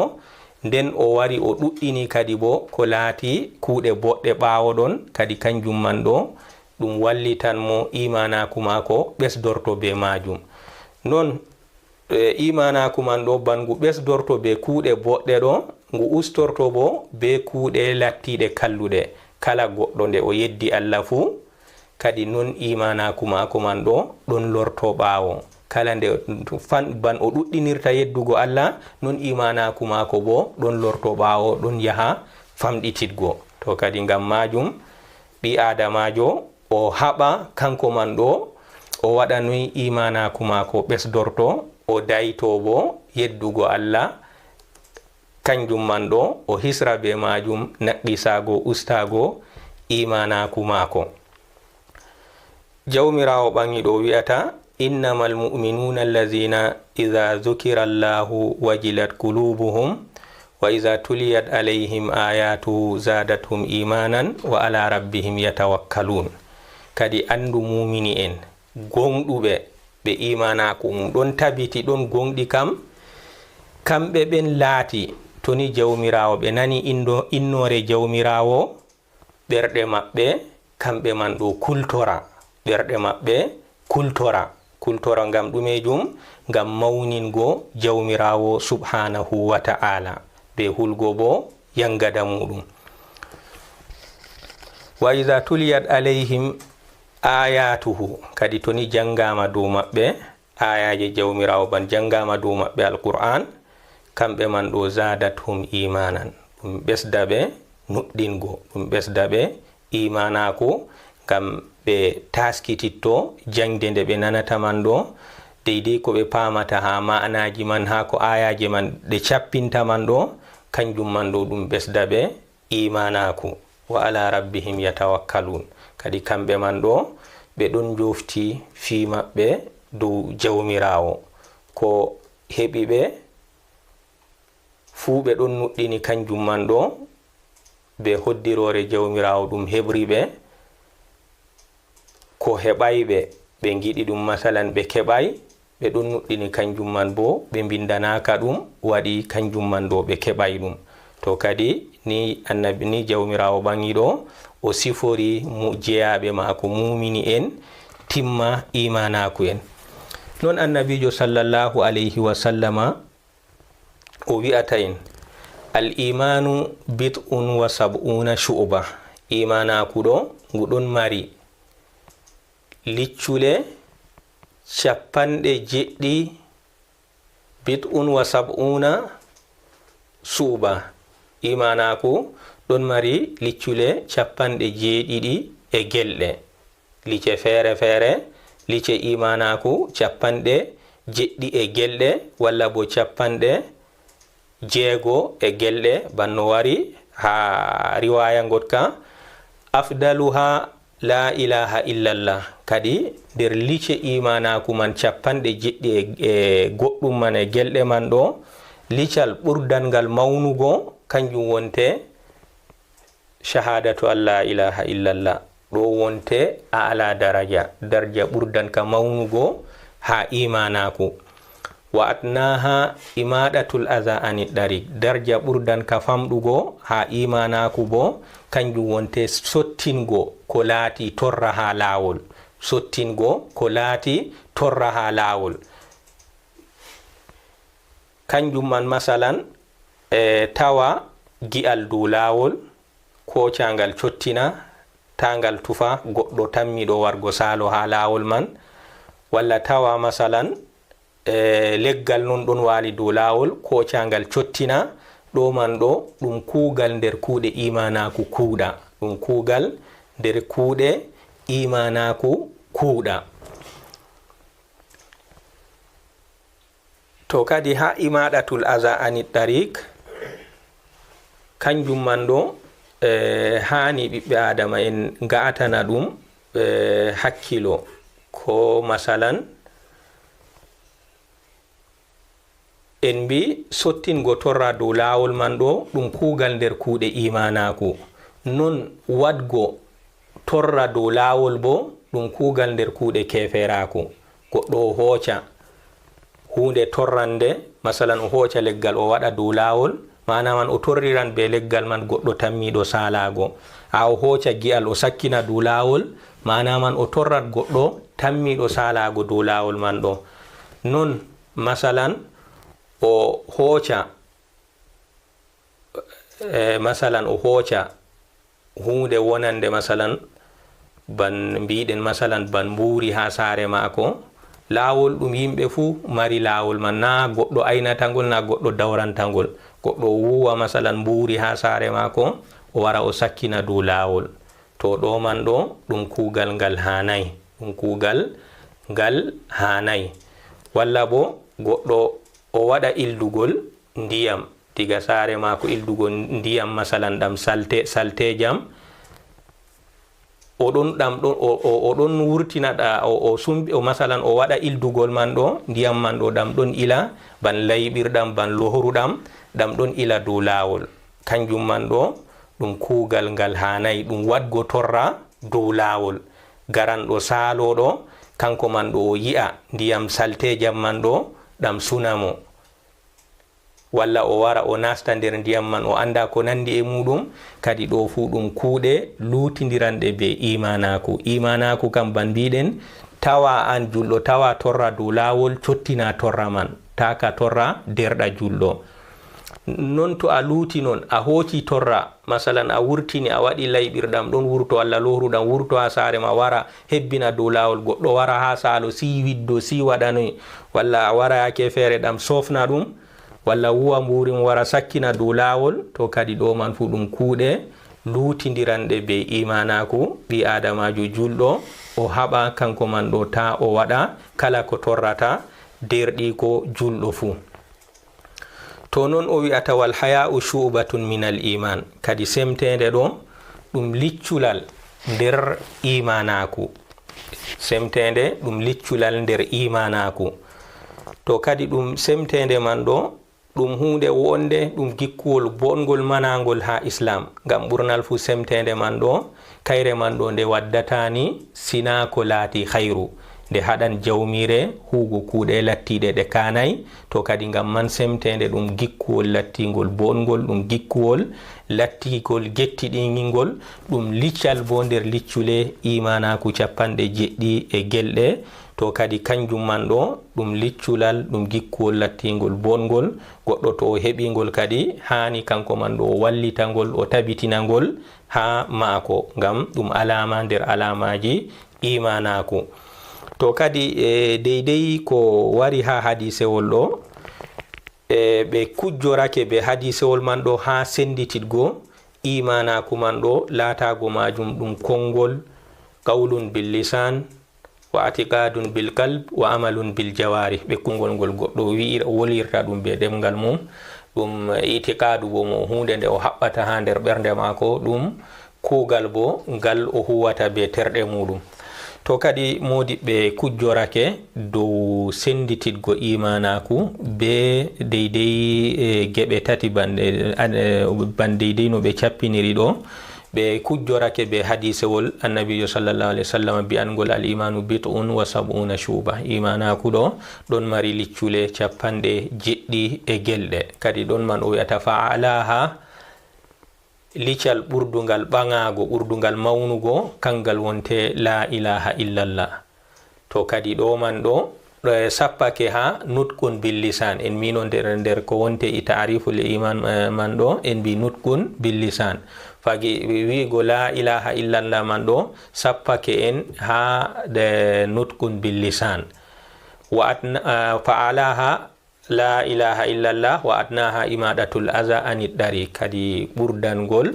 Speaker 1: nden o wari o ɗuɗɗini kadi bo ko laati kuuɗe boɗɗe ɓaawo ɗon kadi kanjum man ɗo ɗum wallitan mo imanaku maako ɓesdorto be majum. Non imanaku man ɗo bangu ɓesdorto be kuuɗe boɗɗe ɗo ngu ustorto bo be kuuɗe lattiɗe kalluɗe. Kala goɗɗo nde o yeddi Allah fuu kadi non imanaku maako man ɗo ɗon lorto ɓaawo. Kala nde ban o ɗuɗɗinirta yeddugo Allah non imanaku maako bo ɗon lorto ɓaawo, ɗon yaha famɗititgo. To kadi ngam majum ɓi adamajo o haɓa kanko man ɗo o waɗa noy imanaku maako ɓesdorto, o dayto bo yeddugo Allah kanjum man ɗo o hisra be majum naqisago ustago imanaku maako. Jawmirawo ɓangiɗo wi'ata innamal mu'minuna allazina idha dhukira Allahu wajilat qulubuhum wa idha tuliyat alayhim ayatu zadatuhum imanan wa ala rabbihim yatawakkalun. Kadi andu mumini en gonɗuɓe ɓe imanaku ɗon tabiti ɗon gonɗi kam kamɓe ɓen laati toni jawmirawo ɓe nani innore jawmirawo ɓerɗe maɓɓe kamɓe man ɗo kultora, ɓerɗe maɓɓe kultora ngam ɗumejum ngam mawningo jawmirawo subhanahu wa ta'ala be hulgo bo yangada muɗum. Wa iza tuliyat alayhim ayatuhu, kadi toni jangama dow maɓɓe ayaje jawmirawo ban jangama dow maɓɓe alquran kamɓe man ɗo zadathum imanan, ɗum ɓesda ɓe nuɗɗingo, ɗum ɓesda ɓe imanaku ngam ɓe taskititto jangde nde ɓe nanata man ɗo deydey ko ɓe pamata ha ma'anaji man, ha ko ayaje man ɗe cappinta man ɗo kanjum man ɗo ɗum ɓesda ɓe imanaku. Wa ala rabbihim yatawakkalun, kadi kamɓe man ɗo ɓe ɗon jofti fi maɓɓe dow jawmirawo ko heɓi ɓe fuu ɓe ɗon nuɗɗini kanjum man ɗo be hoddirore jawmirawo ɗum heɓri ɓe ko heɓay ɓe giɗi ɗum masalan ɓe keɓay ɓe ɗon nuɗɗini kanjum man bo ɓe bindanaka ɗum waɗi kanjum man ɗo ɓe keɓay ɗum. To kadi ni annabi ni jawmirawo ɓangiɗo o sifori jeyaɓe maako mumini en timma imanaku en. Non annabijo sallallahu alayhi wa sallama o wi'ata en al imanu bid'un wa sab'una shu'ba, imanaku ɗo ngu ɗon mari liccule 70 bid'un wa sab'una shu'ba, imanaku ɗon mari liccule 70 e gelɗe, lice feere feere lice imanaku 70 e gelɗe walla bo 70 e gelɗe banno wari ha riwaya gotka. Afdaluha la ilaha illallah, kadi nder lice imanaku man 70 e goɗɗum man e gelɗe man ɗo lical ɓurdangal mawnugo kanjum wonte shahadatu alla ilaha illallah, ɗo wonte ala daraja ɓurdan ka mawnugo ha imanaku. Wa atnaha imadatul aza anid dari, darja ɓurdan ka famɗugo ha imanaku bo kanjum wonte sottingo ko laati torra ha lawol, sottingo ko laati torra ha lawol. Kanjum man masalan tawa gi'al dow lawol ko cangal cottina tangal tufa goɗɗo tammiɗo wargo salo ha lawol man, walla tawa masalan leggal non ɗon wali dow lawol ko cangal cottina, ɗo man ɗo ɗum kuugal nder kuuɗe imanaku kuuɗa, ɗum kuugal nder kuuɗe imanaku kuuɗa. To kadi ha imadatul aza anit tariq kanjum man ɗo hani ɓiɓɓe adama en ga'atana ɗum hakkilo, ko masalan en mbi sottingo torra dow lawol man ɗo ɗum kuugal nder kuuɗe imanaku, non wadgo torra dow lawol bo ɗum kuugal nder kuuɗe keferaku. Goɗɗo hooca hunde torrande masalan o hooca leggal o waɗa dow lawol mana man o torriran be leggal man goɗɗo tammiɗo salago a o hoca gi'al o sakkina dow lawol mana man o torrat goɗɗo tammiɗo salago dow lawol man ɗo non masalan o hoca hunde wonande masalan ban mbiɗen masalan ban mburi ha saare mako lawol ɗum yimɓe fu mari lawol man na goɗɗo aynatangol na goɗɗo dawrantangol goɗɗo wuwa masalan mburi ha saare mako o wara o sakkina dow lawol to ɗo man ɗo ɗum kugal ngal hanayi ɗum kugal ngal hanayi walla bo goɗɗo o waɗa ildugol ndiyam diga saare mako ildugol ndiyam masalan ɗam salte jam oɗon wurtina o masalan o waɗa ildugol man ɗo ndiyam man ɗo ɗam ɗon ila ban layɓirɗam ban lohruɗam ɗam ɗon ila dow lawol kanjum man ɗo ɗum kugal ngal hanayi ɗum wadgo torra dow lawol garanɗo saloɗo kanko man ɗo o yi'a ndiyam salte jam man ɗo ɗam sunamo walla o wara o nasta nder ndiyam man o anda ko nandi e muɗum kadi ɗo fu ɗum kuuɗe lutidiranɗe be imanaku kam ban mbiɗen tawa an julɗo tawa torra dow lawol cottina torra man taka torra derɗa julɗo non to a luuti non a hoci torra masalan a wurtini a waɗi layɓirɗam ɗon wurto walla lohruɗam wurto ha saare ma wara hebbina dow lawol goɗɗo wara ha salo si widdo si waɗanoy walla a wara yake feere ɗam sofna ɗum walla wuwa mburim wara sakkina dow lawol to kadi ɗo man fu ɗum kuuɗe lutidiranɗe be imanaku ɓi adamajo julɗo o haɓa kanko man ɗo ta o waɗa kala ko torrata derɗi ko julɗo fu to non o wi'ata wal haya'u shu'batun min al iman kadi semtede ɗo ɗum licculal nder imanaku semtede ɗum licculal nder imanaku to kadi ɗum semtede man ɗo ɗum hunde wonde ɗum gikkuwol bongol managol ha islam ngam ɓurnal fu semtede man ɗo kayre man ɗo nde waddatani sina ko laati khayru nde haɗan jawmire hugo kuuɗe lattiɗe ɗe kanayi to kadi ngam man semtede ɗum gikkuwol lattigol bongol ɗum gikkuwol lattigol gettiɗingol ɗum liccal bo nder liccule imanaku capanɗe jeɗɗi e gelɗe to kadi kanjum man ɗo ɗum licculal ɗum gikkuwol lattingol bongol goɗɗo to o heɓingol kadi hani kanko man ɗo o wallitangol o tabitinangol ha maako ngam ɗum alama nder alamaji imanaku to kadi deydey ko wari ha hadisewol ɗo ɓe kujjorake be hadisewol man ɗo ha sendititgo imanaku man ɗo laatago majum ɗum konngol qawlun bil lisan wa atiqadun bil qalb wa amalun bil jawari ɓe kungol ngol goɗɗo wolirta ɗum be ɗemgal mum ɗum itiqadu bo mo hunde nde o haɓɓata ha nder ɓernde mako ɗum kuugal bo ngal o huwata be terɗe muɗum to kadi modiɓɓe kujjorake dow sendititgo imanaku be deydey geɓe tati ban deydey no ɓe cappiniri ɗo ɓe kujjorake be hadisewol annabijo sallallahu alaihi wasallam bi'angol al imanu bit'un wa sab'una shuba imanaku ɗo ɗon mari liccule capanɗe jeɗɗi e gelɗe kadi ɗon man o wi'ata fa'alaha liccal ɓurdugal ɓagago ɓurdugal mawnugo kangal wonte la ilaha illallah to kadi ɗo man ɗo sappake ha nutkun bil lisan en mino nder ko wonte i ta'riful iman man ɗo en bi nutkun bil lisan fagi wigo la ilaha illallah man ɗo sappake en ha de nutkun bil lisan wa fa'alaha la ilaha illallah wa adnaha imadatul aza anid dari kadi ɓurdangol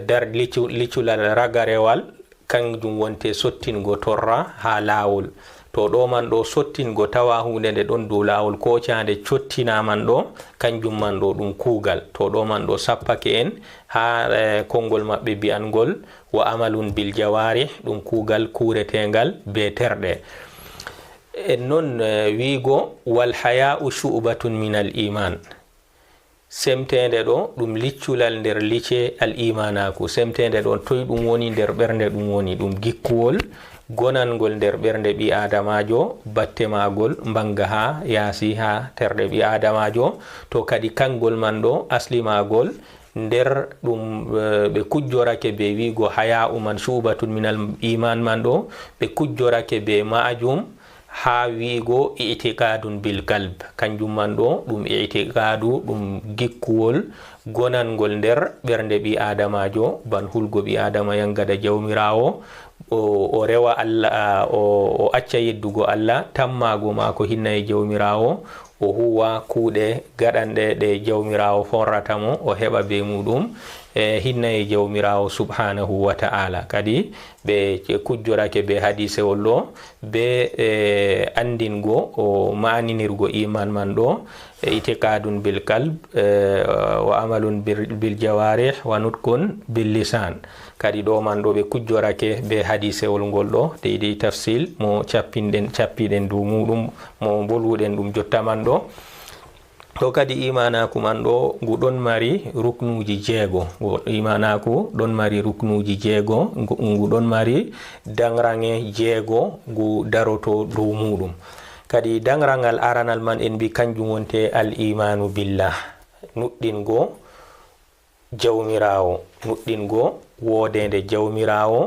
Speaker 1: dar licculal ragarewal kanjum wonte sottingo torra ha lawol to ɗo man ɗo sottingo tawa hunde nde ɗon dow lawol kocande cottina man ɗo kanjum man ɗo ɗum kuugal to ɗo man ɗo sappake en ha konngol maɓɓe biyangol wa amalun bil jawari ɗum kuugal kuretengal be terɗe en non wiigo wal haya'u shu'batun min al iman semtende ɗo ɗum licculal nder licce al imanaku semtende ɗo toy ɗum woni nder ɓernde ɗum woni ɗum gikkuwol gonangol nder ɓernde ɓi adamajo batte magol mbanga ha yaasi ha terɗe ɓi adamajo to kadi kangol man ɗo asli magol nder ɗum ɓe kujjorake be wigo haya uman shubatun minal iman man ɗo ɓe kujjorake be majum ha wigo i'tiqadun bil qalb kanjum man ɗo ɗum i'tiqadu ɗum gikkuwol gonangol nder ɓernde ɓi adamajo ban hulgo ɓi adama yangada jawmirawo o rewa Allah o acca yeddugo Allah tammago mako hinna e jawmirawo o huwa kuuɗe gaɗanɗe ɗe jawmirawo forrata mo o heɓa be muɗum hinna e jawmirawo subhanahu wa ta'ala kadi ɓe kujjorake be hadisewol ɗo be andingo o maninirgo iman man ɗo itiqadun bil qalb wa amalun bil jawarih wa nutqun bil lisan kadi ɗo man ɗo ɓe kujjorake be hadisewol ngol ɗo deydi tafsil mo cappiɗen dow muɗum mo bolwuɗen ɗum jotta man ɗo to kadi imanaku man ɗo ngu ɗon mari ruknuji jeego imanaku ɗon mari ruknuji jeego ngu ɗon mari dangrange jeego ngu daroto dow muɗum kadi dangrangal aranal man en mbi kanjum wonte al imanu billah nuɗɗingo jawmirawo nuɗɗingo wodende jawmirawo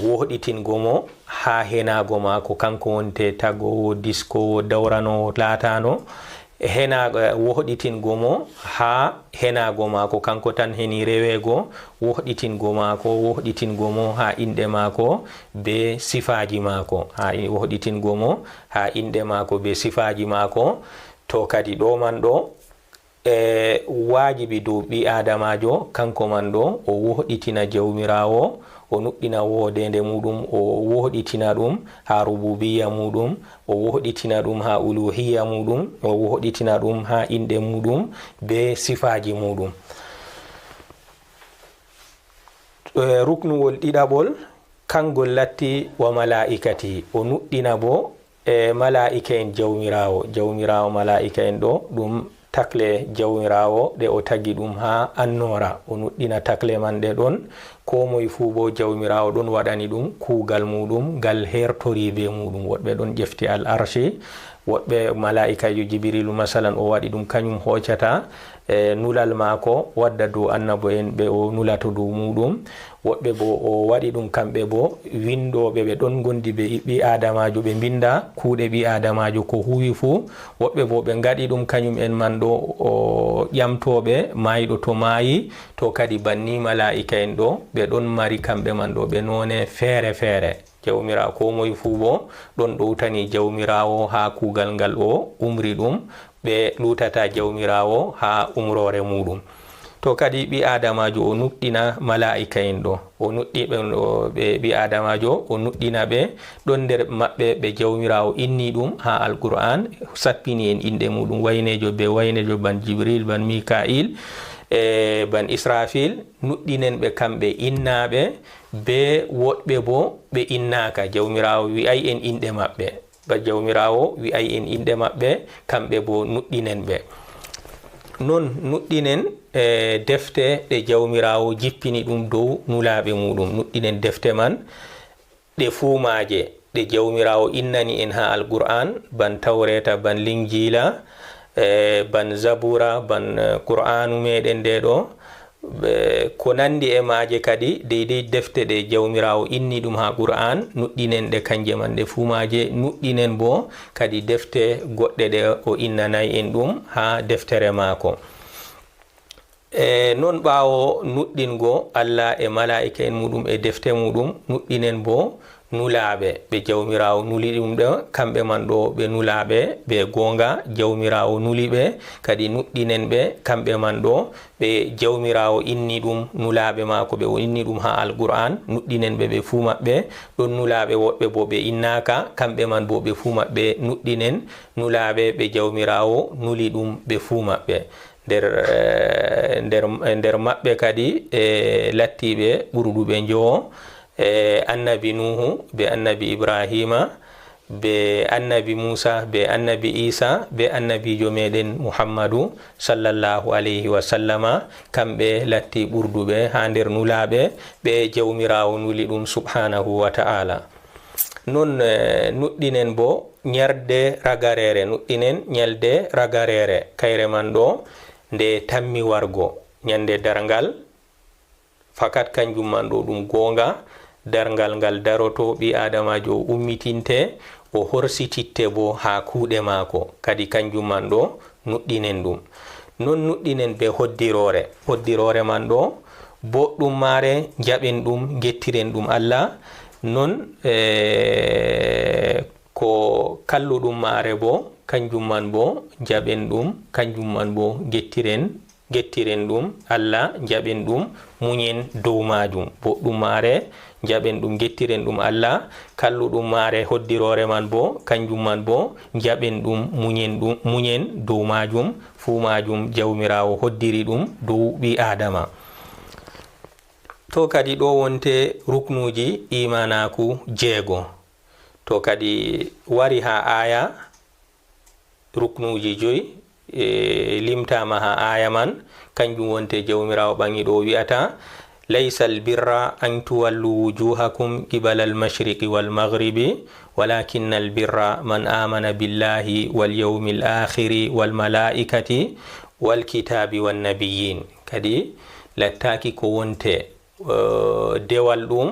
Speaker 1: wohɗitingo mo ha henago mako kanko wonte tagowo diskowo dawranowo latano wohɗitingo mo ha henago mako kanko tan heni rewego wohɗitingo mo ha inɗe mako be sifaji mako wohɗitingo mo ha inɗe mako be sifaji mako to kadi ɗo man ɗo wajibi dow ɓi adamajo kanko man ɗo o wohɗitina jawmirawo o nuɗɗina wodende muɗum o wohɗitina ɗum ha rububiya muɗum o wohɗitina ɗum ha uluhiya muɗum o wohɗitina ɗum ha inɗe muɗum be sifaji muɗum ruknuwol ɗiɗaɓol kangol latti wa malaikati o nuɗɗina bo malaika en jawmirawo malaika en ɗo ɗum takle jawmirawo ɗe o tagi ɗum ha annora o nuɗɗina takle man ɗe ɗon ko moye fuu bo jawmirawo ɗon waɗani ɗum kuugal muɗum ngal hertori be muɗum woɗɓe ɗon ƴefti al arshi woɓɓe malaikajo jibrilu masalan o waɗi ɗum kañum hoccata nulal maako wadda dow annabo en ɓe o nulato dow muɗum woɓɓe bo o waɗi ɗum kamɓe bo windoɓe ɓe ɗon gondi ɓe ɓi adamajo ɓe binda kuuɗe ɓi adamajo ko huwi fuu woɓɓe bo ɓe gaɗi ɗum kañum en man ɗo o ƴamtoɓe mayiɗo to maayi to kadi banni malaika en ɗo ɓe ɗon mari kamɓe man ɗo ɓe none feere feere jawmirawo ko moye fuu bo ɗon ɗowtani jawmirawo ha kuugal ngal o umri ɗum ɓe lutata jawmirawo ha umrore muɗum to kadi ɓi adamajo o nuɗɗina malaika en ɗo o nuɗɗi ɓe ɓi adamajo o nuɗɗina ɓe ɗon nder maɓɓe ɓe jawmirawo inni ɗum ha alquran sappini en inɗe muɗum waynejo be waynejo ban jibril ban mikail ban israfil nuɗɗinen ɓe kamɓe innaɓe be woɗɓe bo ɓe innaka jawmirawo wi'ay en inɗe maɓɓe ba jawmirawo wi'ay en inɗe maɓɓe kamɓe bo nuɗɗinen ɓe non nuɗɗinen defte ɗe jawmirawo jippini ɗum dow nulaɓe muɗum nuɗɗinen defte man ɗe fuumaje ɗe jawmirawo innani en ha alquran ban tawreta ban linjila ban zabura ban qur'anu meɗen nde ɗo ko nandi e maaje kadi deydey defte ɗe jawmirawo inni ɗum ha qur'an nuɗɗinen ɗe kanje man ɗe fuumaje nuɗɗinen bo kadi defte goɗɗe ɗe o innanayi en ɗum ha deftere maako non ɓawo nuɗɗingo Allah e malaika en muɗum e defte muɗum nuɗɗinen bo nulaɓe ɓe jawmirawo nuli ɗum ɗo kamɓe man ɗo ɓe nulaɓe ɓe gonga jawmirawo nuli ɓe kadi nuɗɗinen ɓe kamɓe man ɗo ɓe jawmirawo inni ɗum nulaɓe mako ɓe o inni ɗum ha alquran nuɗɗinen ɓe ɓe fuu maɓɓe ɗon nulaɓe woɓɓe bo ɓe innaka kamɓe man bo ɓe fuu maɓɓe nuɗɗinen nulaɓe ɓe jawmirawo nuli ɗum ɓe fuu maɓɓe nder maɓɓe kadi lattiɓe ɓurɗuɓe njowo annabi nuhu be annabi ibrahima be annabi musa be annabi isa be annabijo meɗen muhammadu sallallahu alayhi wa sallama kamɓe latti ɓurduɓe ha nder nulaɓe ɓe jawmirawo nuli ɗum subhanahu wa ta'ala non nuɗɗinen bo ñerde ragarere, nuɗɗinen ñelde ragarere kayre man ɗo nde tammi wargo ñande dargal fakat kanjum man ɗo ɗum gonga dargal ngal daroto ɓi adamajo o ummitinte o horsititte bo ha kuuɗe maako kadi kanjum man ɗo nuɗɗinen ɗum. non nuɗɗinen be hoddirore man ɗo boɗɗum mare jaɓen ɗum gettiren ɗum Allah, non ko kalluɗum mare bo kanjum man bo jaɓen ɗum, kanjum man bo gettiren ɗum Allah, jaɓen ɗum muñen dow majum. boɗɗum mare jaɓen ɗum gettiren ɗum Allah, kalluɗum mare hoddirore man bo kanjum man bo jaɓen ɗum muñen dow majum. fu majum jawmirawo hoddiri ɗum dow ɓi adama. to kadi ɗo wonte ruknuji imanaku 6. to kadi wari ha aya ruknuji 5 limtama ha aya man, kanjum wonte jawmirawo ɓangi ɗo wi'ata laysa albirra an tuwallu wujuhakum qibala almashriqi walmaghribi walakinna albirra man amana billahi walyawmi alakhiri walmalaikati walkitabi wannabiyin. kadi lattaki ko wonte dewal ɗum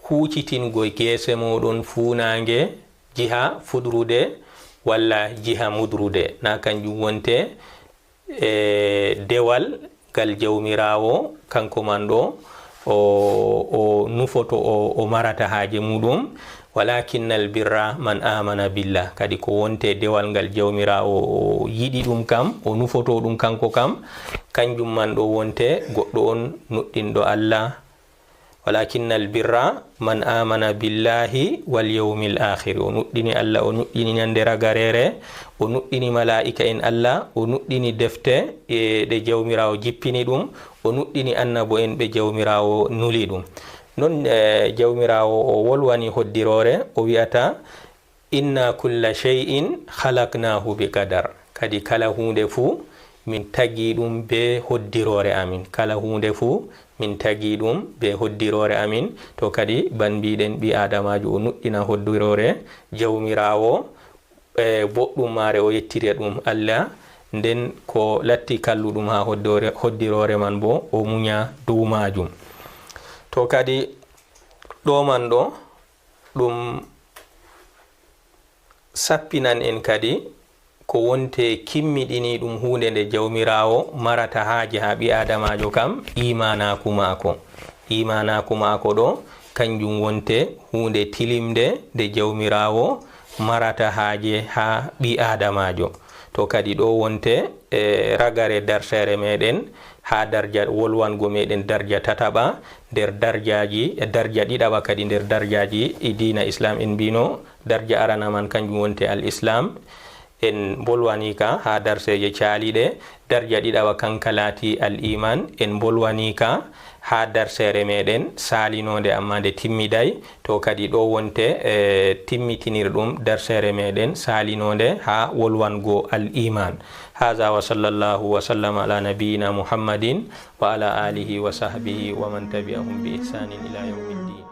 Speaker 1: hucitingo gese moɗon funange jiha fudrude walla jiha mudrude, na kanjum wonte dewal gal jawmirawo kanko man ɗo o nufoto o marata haje muɗum. walakinnal birra man amana billah, kadi ko wonte dewal ngal jawmirawo o yiɗi ɗum kam o nufoto ɗum kanko kam, kanjum man ɗo wonte goɗɗo on nuɗɗinɗo Allah. walakinnal birra man amana billahi wal yawmil akhir, o nuɗɗini Allah, o nuɗɗini ñande ragarere, o nuɗɗini malaika en Allah, o nuɗɗini defte ɗe jawmirawo jippini ɗum, o nuɗɗini annabo en ɓe jawmirawo nuli ɗum. non jawmirawo o wolwani hoddirore o wi'ata inna kulla shay'in khalaqnahu bi qadar, kadi kala hunde fu min tagi ɗum be hoddirore amin, kala hunde fu min tagi ɗum be hoddirore amin. to kadi ban mbiɗen ɓi adamajo o nuɗɗina hoddirore jawmirawo boɗɗum mare o yettire ɗum Allah, nden ko latti kalluɗum ha hoddirore man bo o muña dow majum. to kadi ɗo man ɗo ɗum sappinan en kadi ko wonte kimmiɗini ɗum hunde nde jawmirawo marata haje ha ɓi adamajo kam imanaku mako ɗo kanjum wonte hunde tilimde nde jawmirawo marata haje ha ɓi adamajo. to kadi ɗo wonte ragare darsere meɗen ha darja wolwango meɗen darja tataɓa nder darja ɗiɗaɓa kadi nder darjaji dina islam. en mbino darja arana man kanjum wonte al islam, en bolwanika ha darseje caaliɗe. darja ɗiɗaɓa kanka laati al iman, en bolwanika ha darsere meɗen salinode amma nde timmiday. to kadi ɗo wonte timmitinir ɗum darsere meɗen salinode ha wolwango al iman. هذا وصلى الله وسلم على نبينا محمد وعلى آله وصحبه ومن تبعهم بإحسان إلى يوم الدين.